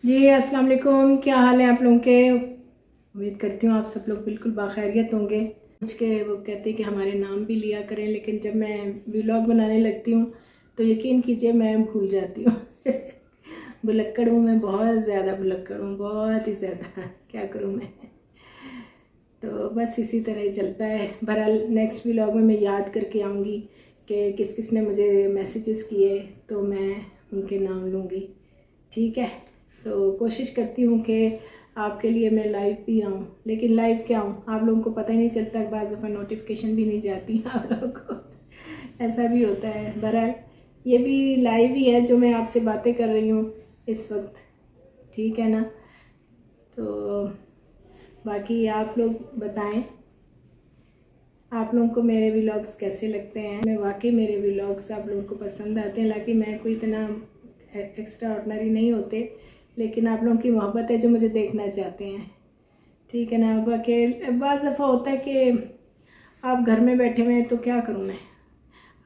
जी अस्सलाम वालेकुम। क्या हाल है आप लोगों के? उम्मीद करती हूँ आप सब लोग बिल्कुल बाखैरियत होंगे। कुछ के वो कहते हैं कि हमारे नाम भी लिया करें, लेकिन जब मैं व्लॉग बनाने लगती हूँ तो यकीन कीजिए मैं भूल जाती हूँ। भुलक्कड़ हूँ मैं, बहुत ज़्यादा भुलक्कड़ हूँ, बहुत ही ज़्यादा। क्या करूँ मैं। तो बस इसी तरह ही चलता है। बहरहाल नेक्स्ट व्लॉग में मैं याद करके आऊँगी कि किस किस ने मुझे मैसेजेस किए, तो मैं उनके नाम लूँगी। ठीक है। तो कोशिश करती हूँ कि आपके लिए मैं लाइव भी आऊँ, लेकिन लाइव क्या आऊँ, आप लोगों को पता ही नहीं चलता। बाज़ दफ़ा नोटिफिकेशन भी नहीं जाती आप लोगों को। ऐसा भी होता है। बहरहाल ये भी लाइव ही है जो मैं आपसे बातें कर रही हूँ इस वक्त। ठीक है ना। तो बाकी आप लोग बताएं आप लोगों को मेरे व्लॉग्स कैसे लगते हैं। मैं वाकई मेरे व्लॉग्स आप लोगों को पसंद आते हैं। हालांकि मैं कोई इतना एक्स्ट्रा ऑर्डनरी नहीं होते, लेकिन आप लोगों की मोहब्बत है जो मुझे देखना चाहते हैं। ठीक है ना। बाकी बाज़ दफ़ा होता है कि आप घर में बैठे हुए हैं तो क्या करूं मैं।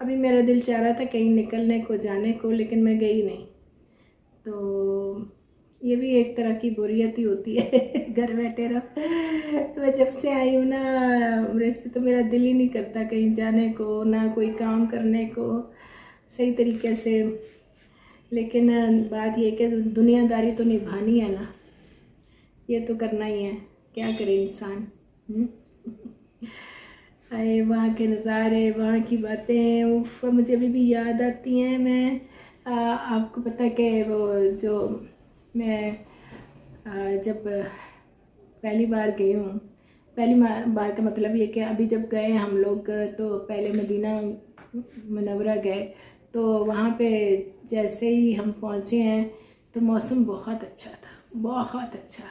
अभी मेरा दिल चाह रहा था कहीं निकलने को, जाने को, लेकिन मैं गई नहीं। तो ये भी एक तरह की बोरियत ही होती है। घर बैठे रहो। मैं जब से आई हूँ ना, वैसे तो मेरा दिल ही नहीं करता कहीं जाने को, ना कोई काम करने को सही तरीके से। लेकिन बात ये कि दुनियादारी तो निभानी है ना, ये तो करना ही है। क्या करे इंसान। अरे वहाँ के नज़ारे, वहाँ की बातें, उफ मुझे अभी भी याद आती हैं। मैं आपको पता है कि वो जो मैं जब पहली बार गई हूँ, पहली बार का मतलब ये कि अभी जब गए हम लोग तो पहले मदीना मुनव्वरा गए, तो वहाँ पे जैसे ही हम पहुँचे हैं तो मौसम बहुत अच्छा था, बहुत अच्छा।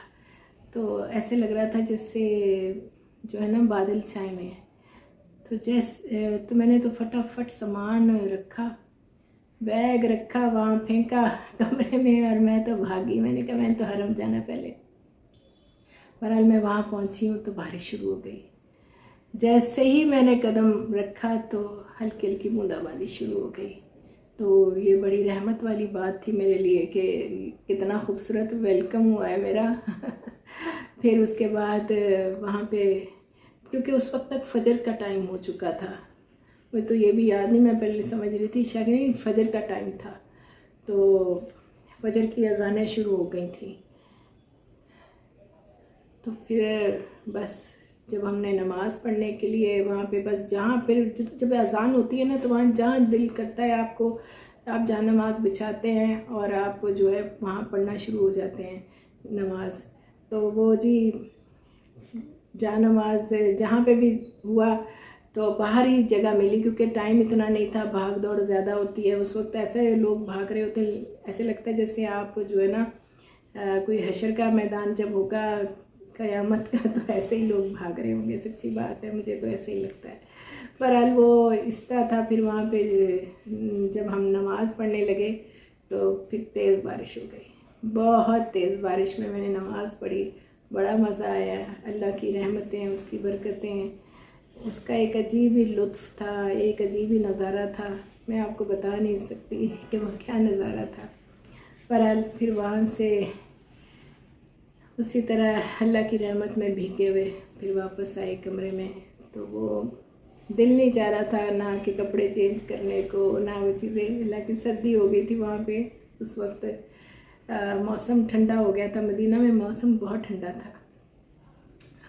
तो ऐसे लग रहा था जैसे जो है ना बादल छाए हुए हैं। तो मैंने तो फटाफट सामान रखा, बैग रखा, वहाँ फेंका कमरे में, और मैं तो भागी। मैंने कहा मैंने तो हरम जाना पहले। बहरहाल मैं वहाँ पहुँची हूँ तो बारिश शुरू हो गई। जैसे ही मैंने कदम रखा तो हल्की हल्की बूंदाबांदी शुरू हो गई। तो ये बड़ी रहमत वाली बात थी मेरे लिए कि इतना खूबसूरत वेलकम हुआ है मेरा। फिर उसके बाद वहाँ पे, क्योंकि उस वक्त तक फजर का टाइम हो चुका था, मुझे तो ये भी याद नहीं, मैं पहले समझ रही थी शायद नहीं फजर का टाइम था। तो फजर की अजानें शुरू हो गई थी। तो फिर बस जब हमने नमाज़ पढ़ने के लिए वहाँ पे, बस जहाँ फिर जब अज़ान होती है ना, तो वहाँ जहाँ दिल करता है आपको, आप जहाँ नमाज़ बिछाते हैं और आप जो है वहाँ पढ़ना शुरू हो जाते हैं नमाज़। तो वो जी जहाँ नमाज जहाँ पे भी हुआ तो बाहर ही जगह मिली, क्योंकि टाइम इतना नहीं था, भाग दौड़ ज़्यादा होती है उस वक्त। ऐसे लोग भाग रहे होते हैं, ऐसे लगता है जैसे आप जो है ना कोई हशर का मैदान जब होगा क़यामत का, तो ऐसे ही लोग भाग रहे होंगे। सच्ची बात है, मुझे तो ऐसे ही लगता है। बहरहाल वो इस तरह था। फिर वहाँ पे जब हम नमाज़ पढ़ने लगे तो फिर तेज़ बारिश हो गई, बहुत तेज़ बारिश में मैंने नमाज़ पढ़ी। बड़ा मज़ा आया। अल्लाह की रहमतें, उसकी बरकतें, उसका एक अजीब ही लुत्फ़ था, एक अजीब ही नज़ारा था। मैं आपको बता नहीं सकती कि वो क्या नज़ारा था। बहरहाल फिर वहाँ से उसी तरह अल्लाह की रहमत में भीगे हुए फिर वापस आए कमरे में। तो वो दिल नहीं चाह रहा था ना कि कपड़े चेंज करने को, ना वो चीज़ें। अल्लाह की सर्दी हो गई थी वहाँ पे उस वक्त। मौसम ठंडा हो गया था, मदीना में मौसम बहुत ठंडा था।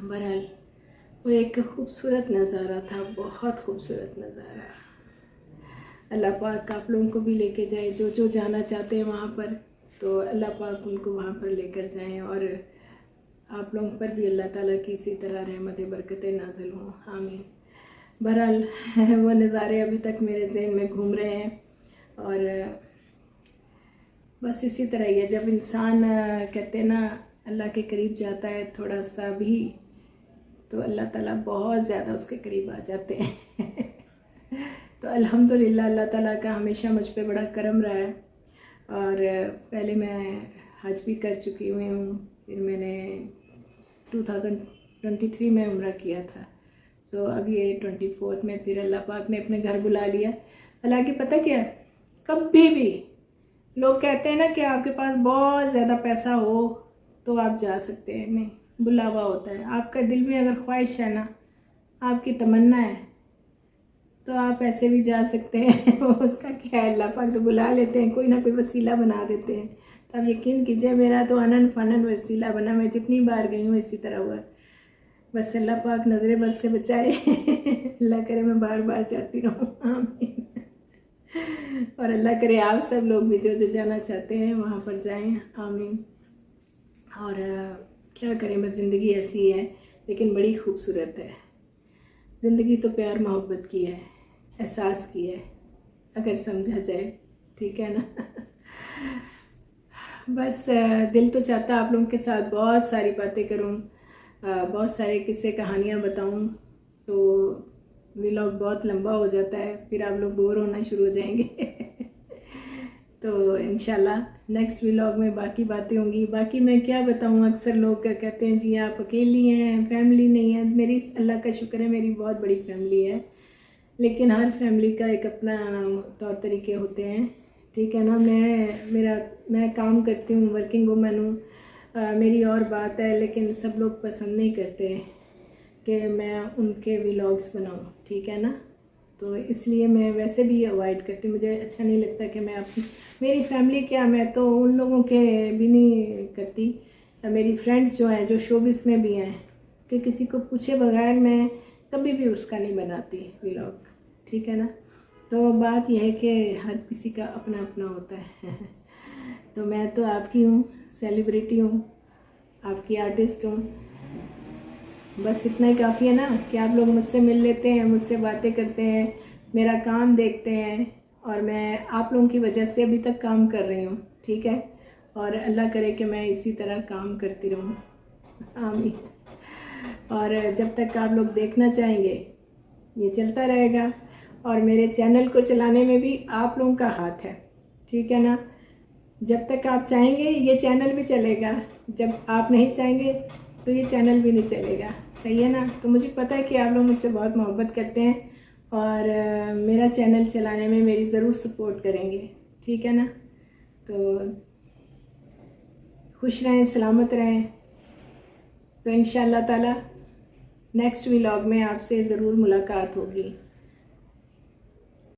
बहरहाल वो एक खूबसूरत नज़ारा था, बहुत खूबसूरत नज़ारा। अल्लाह पाक आप लोगों को भी लेके जाए, जो जो जाना चाहते हैं वहाँ पर, तो अल्लाह पाक उनको वहाँ पर लेकर जाएं, और आप लोगों पर भी अल्लाह ताला की इसी तरह रहमत बरकतें नाज़िल हों, आमीन। बहरहाल वो नज़ारे अभी तक मेरे जहन में घूम रहे हैं। और बस इसी तरह ही है, जब इंसान कहते हैं ना अल्लाह के करीब जाता है थोड़ा सा भी, तो अल्लाह ताला बहुत ज़्यादा उसके करीब आ जाते हैं। तो अल्हम्दुलिल्लाह अल्लाह ताला का हमेशा मुझ पे बड़ा करम रहा है। और पहले मैं हज भी कर चुकी हुई हूँ, फिर मैंने 2023 में उम्रा किया था। तो अब ये 24 में फिर अल्लाह पाक ने अपने घर बुला लिया। हालांकि पता क्या, कभी भी लोग कहते हैं ना कि आपके पास बहुत ज़्यादा पैसा हो तो आप जा सकते हैं, नहीं, बुलावा होता है। आपका दिल में अगर ख्वाहिश है ना, आपकी तमन्ना है, तो आप ऐसे भी जा सकते हैं। उसका क्या है, अल्लाह पाक तो बुला लेते हैं, कोई ना कोई वसीला बना देते हैं। तो आप यकीन कीजिए, मेरा तो अनन फनन वसीला बना, मैं जितनी बार गई हूँ इसी तरह हुआ। बस अल्लाह पाक नज़र बद से बचाए। अल्लाह करे मैं बार बार जाती रहूँ, आमीन। और अल्लाह करे आप सब लोग भी जो जो जाना चाहते हैं वहाँ पर जाएं, आमीन। और क्या करें, बस ज़िंदगी ऐसी है, लेकिन बड़ी खूबसूरत है। ज़िंदगी तो प्यार मोहब्बत की है, एहसास की है, अगर समझा जाए, ठीक है ना। बस दिल तो चाहता आप लोगों के साथ बहुत सारी बातें करूं, बहुत सारे किस्से कहानियां बताऊं, तो व्लॉग बहुत लंबा हो जाता है, फिर आप लोग बोर होना शुरू हो जाएंगे। तो इंशाल्लाह नेक्स्ट व्लॉग में बाकी बातें होंगी। बाकी मैं क्या बताऊं, अक्सर लोग क्या कहते हैं, जी आप अकेली हैं, फैमिली नहीं है। मेरी अल्लाह का शुक्र है, मेरी बहुत बड़ी फैमिली है, लेकिन हर फैमिली का एक अपना तौर तरीके होते हैं, ठीक है ना। मैं काम करती हूँ, वर्किंग वूमन हूँ, मेरी और बात है, लेकिन सब लोग पसंद नहीं करते कि मैं उनके व्लॉग्स बनाऊँ, ठीक है ना। तो इसलिए मैं वैसे भी अवॉइड करती हूँ, मुझे अच्छा नहीं लगता कि मैं अपनी, मेरी फैमिली क्या, मैं तो उन लोगों के भी नहीं करती। मेरी फ्रेंड्स जो हैं, जो शोबिस में भी हैं, कि किसी को पूछे बगैर मैं कभी भी उसका नहीं बनाती व्लॉग, ठीक है ना। तो बात यह है कि हर किसी का अपना अपना होता है। तो मैं तो आपकी हूँ, सेलिब्रिटी हूँ, आपकी आर्टिस्ट हूँ। बस इतना ही काफ़ी है ना कि आप लोग मुझसे मिल लेते हैं, मुझसे बातें करते हैं, मेरा काम देखते हैं, और मैं आप लोगों की वजह से अभी तक काम कर रही हूँ, ठीक है। और अल्लाह करे कि मैं इसी तरह काम करती रहूँ, आमीन। और जब तक आप लोग देखना चाहेंगे ये चलता रहेगा, और मेरे चैनल को चलाने में भी आप लोगों का हाथ है, ठीक है ना। जब तक आप चाहेंगे ये चैनल भी चलेगा, जब आप नहीं चाहेंगे तो ये चैनल भी नहीं चलेगा, सही है ना। तो मुझे पता है कि आप लोग मुझसे बहुत मोहब्बत करते हैं, और मेरा चैनल चलाने में मेरी ज़रूर सपोर्ट करेंगे, ठीक है ना। तो खुश रहें, सलामत रहें। तो इंशाअल्लाह ताला नेक्स्ट व्लॉग में आपसे ज़रूर मुलाकात होगी।